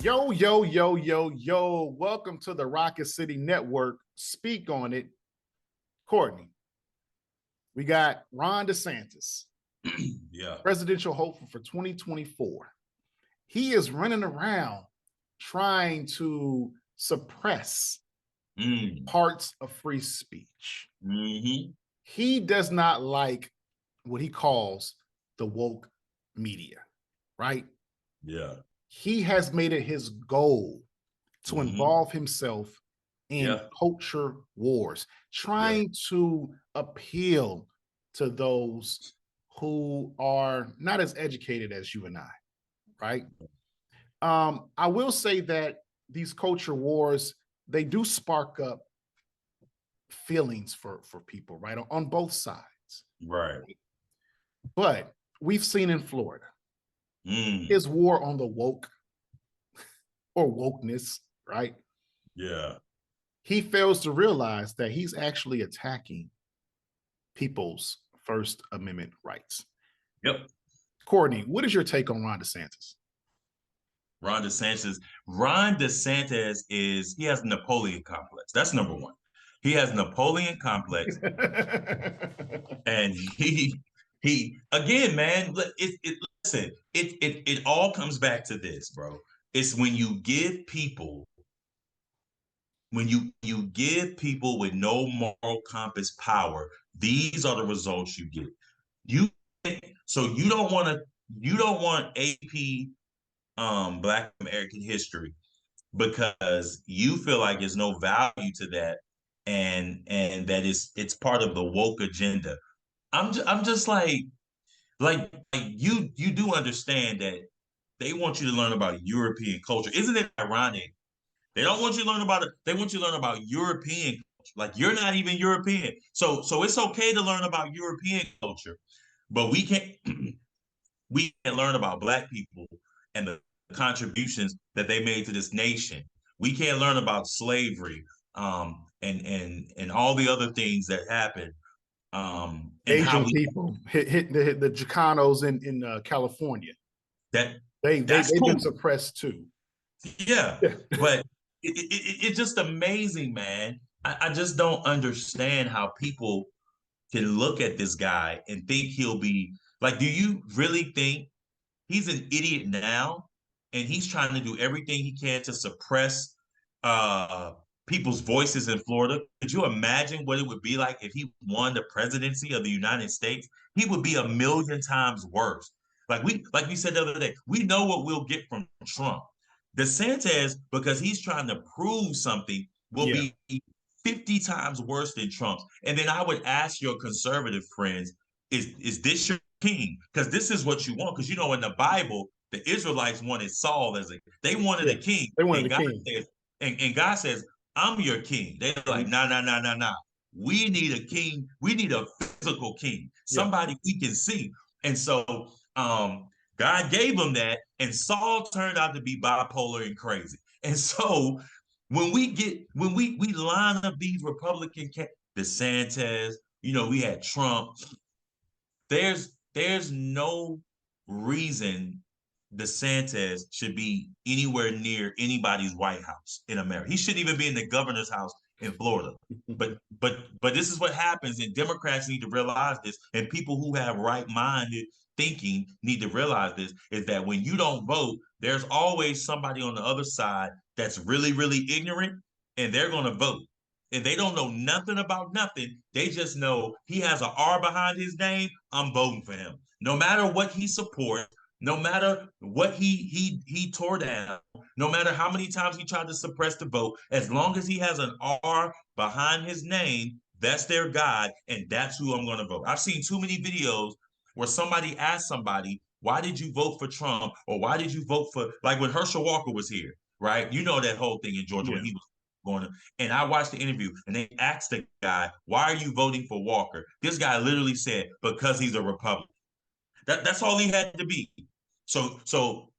Yo, yo, yo, yo, yo. Welcome to the Rocket City Network. Speak on it. Courtney, we got Ron DeSantis, Yeah. presidential hopeful for 2024. He is running around trying to suppress parts of free speech. He does not like what he calls the woke media, right? Yeah. He has made it his goal to involve himself in culture wars, trying to appeal to those who are not as educated as you and I, right? I will say that these culture wars, they do spark up feelings for people, right? On both sides. Right. But we've seen in Florida, his war on the woke or wokeness, right? Yeah. He fails to realize that he's actually attacking people's First Amendment rights. Yep. Courtney, what is your take on Ron DeSantis? Ron DeSantis he has Napoleon complex. That's number one. He has Napoleon complex. And he again, man, it all comes back to this, bro. It's when you give people with no moral compass power, these are the results you get. You don't want AP Black American history because you feel like there's no value to that, and that it's part of the woke agenda. I'm just like you do understand that they want you to learn about European culture. Isn't it ironic? They don't want you to learn about it. They want you to learn about European culture. Like you're not even European. So it's okay to learn about European culture, but we can't we can't learn about Black people and the contributions that they made to this nation. We can't learn about slavery, and all the other things that happened, and Asian people hit the Chicanos in California. They've been suppressed too. Yeah. But it's just amazing, man. I just don't understand how people can look at this guy and think he'll be like, do you really think he's an idiot now and he's trying to do everything he can to suppress people's voices in Florida? Could you imagine what it would be like if he won the presidency of the United States? He would be a million times worse. Like we said the other day, we know what we'll get from Trump. DeSantis, because he's trying to prove something, will be 50 times worse than Trump's. And then I would ask your conservative friends, is this your king? Because this is what you want. Because in the Bible, the Israelites wanted Saul they wanted a king. They wanted a king. And God says, I'm your king. They're like, nah. We need a king. We need a physical king, somebody we can see. And so God gave them that, and Saul turned out to be bipolar and crazy. And so when we line up these Republican DeSantis, we had Trump. There's no reason DeSantis should be anywhere near anybody's White House in America. He shouldn't even be in the governor's house in Florida. But this is what happens, and Democrats need to realize this, and people who have right-minded thinking need to realize this, is that when you don't vote, there's always somebody on the other side that's really, really ignorant, and they're going to vote. And they don't know nothing about nothing. They just know he has an R behind his name. I'm voting for him. No matter what he supports, no matter what he tore down, no matter how many times he tried to suppress the vote, as long as he has an R behind his name, that's their guy, and that's who I'm going to vote. I've seen too many videos where somebody asked somebody, why did you vote for Trump? Or why did you vote for, like when Herschel Walker was here, right? You know that whole thing in Georgia when he was going to, and I watched the interview and they asked the guy, why are you voting for Walker? This guy literally said, because he's a Republican. That's all he had to be. So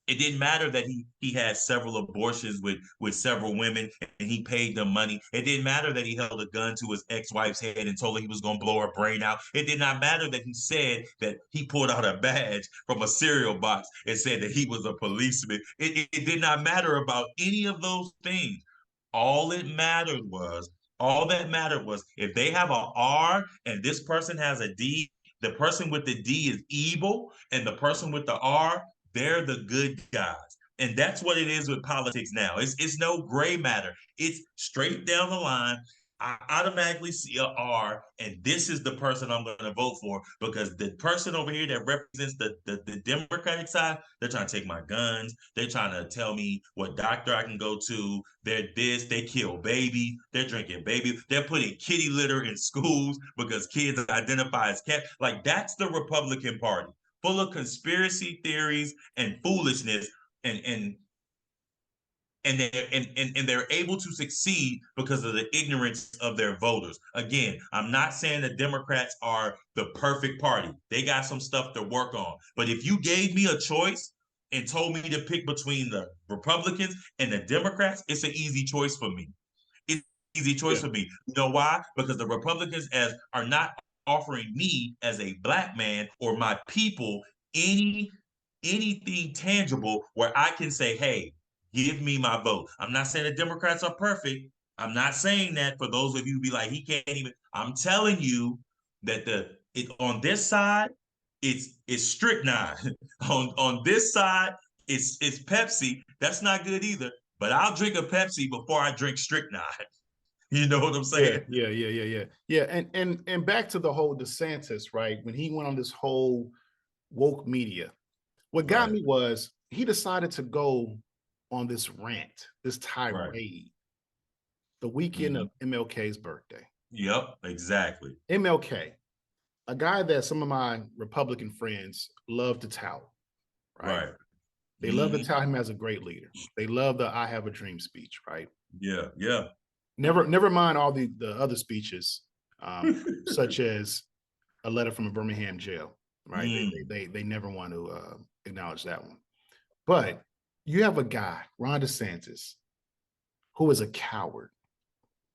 It didn't matter that he had several abortions with several women and he paid them money. It didn't matter that he held a gun to his ex-wife's head and told her he was going to blow her brain out. It did not matter that he said that he pulled out a badge from a cereal box and said that he was a policeman. It did not matter about any of those things. All that mattered was if they have an R and this person has a D, the person with the D is evil and the person with the R, they're the good guys. And that's what it is with politics now. It's no gray matter. It's straight down the line. I automatically see a R, and this is the person I'm going to vote for because the person over here that represents the Democratic side, they're trying to take my guns. They're trying to tell me what doctor I can go to. They're this, they kill babies. They're drinking baby. They're putting kitty litter in schools because kids identify as cat. Like, that's the Republican Party, full of conspiracy theories and foolishness, and they're able to succeed because of the ignorance of their voters. Again, I'm not saying the Democrats are the perfect party. They got some stuff to work on. But if you gave me a choice and told me to pick between the Republicans and the Democrats, it's an easy choice for me. It's an easy choice for me. You know why? Because the Republicans are not offering me as a black man or my people anything tangible where I can say, hey, give me my vote. I'm not saying the Democrats are perfect. I'm not saying that for those of you who be like, he can't even. I'm telling you that on this side, it's strychnine. on this side, it's Pepsi. That's not good either. But I'll drink a Pepsi before I drink strychnine. You know what I'm saying? Yeah. And back to the whole DeSantis, right? When he went on this whole woke media, what got me was he decided to go on this rant, this tirade, the weekend of MLK's birthday. Yep, exactly. MLK, a guy that some of my Republican friends love to tout, right? They love to tout him as a great leader. They love the "I Have a Dream" speech, right? Yeah. Never mind all the other speeches, such as a letter from a Birmingham jail, right? They never want to acknowledge that one. But you have a guy, Ron DeSantis, who is a coward.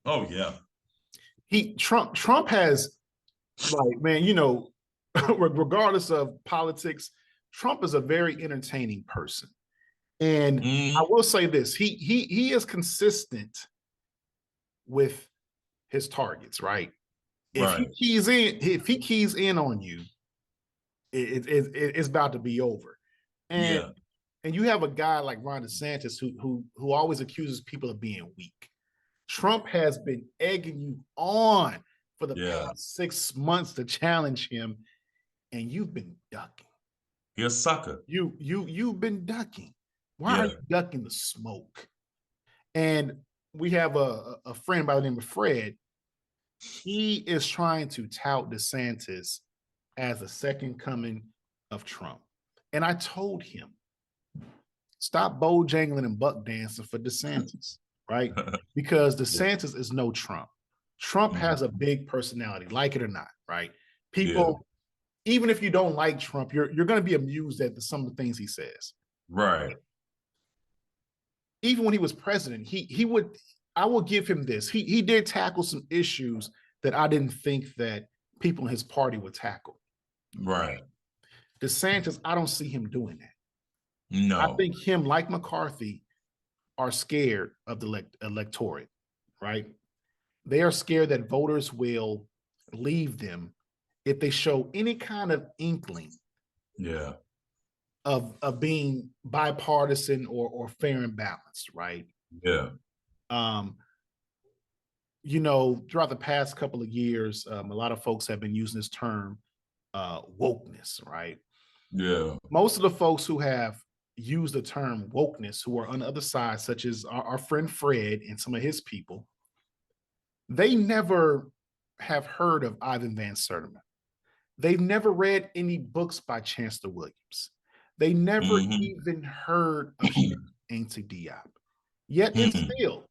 Oh yeah. Trump has, like, man, you know, regardless of politics, Trump is a very entertaining person. And I will say this, he is consistent with his targets, right? If he keys in on you, it's about to be over. And you have a guy like Ron DeSantis who always accuses people of being weak. Trump has been egging you on for the past 6 months to challenge him, and you've been ducking. You're a sucker. You've been ducking. Why are you ducking the smoke? And we have a friend by the name of Fred. He is trying to tout DeSantis as a second coming of Trump. And I told him, stop bojangling and buck dancing for DeSantis, right? Because DeSantis is no Trump. Trump has a big personality, like it or not, right? People, even if you don't like Trump, you're going to be amused at some of the things he says. Right. Even when he was president, I will give him this. He did tackle some issues that I didn't think that people in his party would tackle. Right. DeSantis, I don't see him doing that. No. I think him, like McCarthy, are scared of the electorate, right? They are scared that voters will leave them if they show any kind of inkling of being bipartisan or fair and balanced, right? Yeah. You know, throughout the past couple of years, a lot of folks have been using this term wokeness, right? Yeah. Most of the folks who have used the term wokeness, who are on the other side, such as our friend Fred and some of his people, they never have heard of Ivan Van Sertima. They've never read any books by Chancellor Williams. They never even heard of Auntie Diop. Yet and still,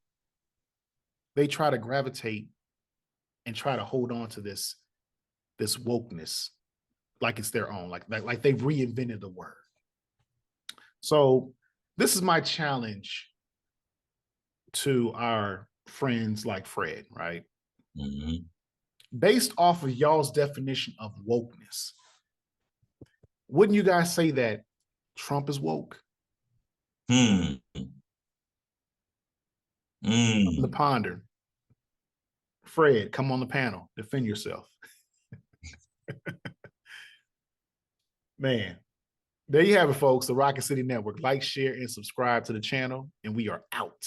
they try to gravitate and try to hold on to this wokeness like it's their own, like they've reinvented the word. So this is my challenge to our friends like Fred, right? Based off of y'all's definition of wokeness, wouldn't you guys say that Trump is woke? The ponder. Fred, come on the panel. Defend yourself. Man, there you have it, folks. The Rocket City Network. Like, share, and subscribe to the channel, and we are out.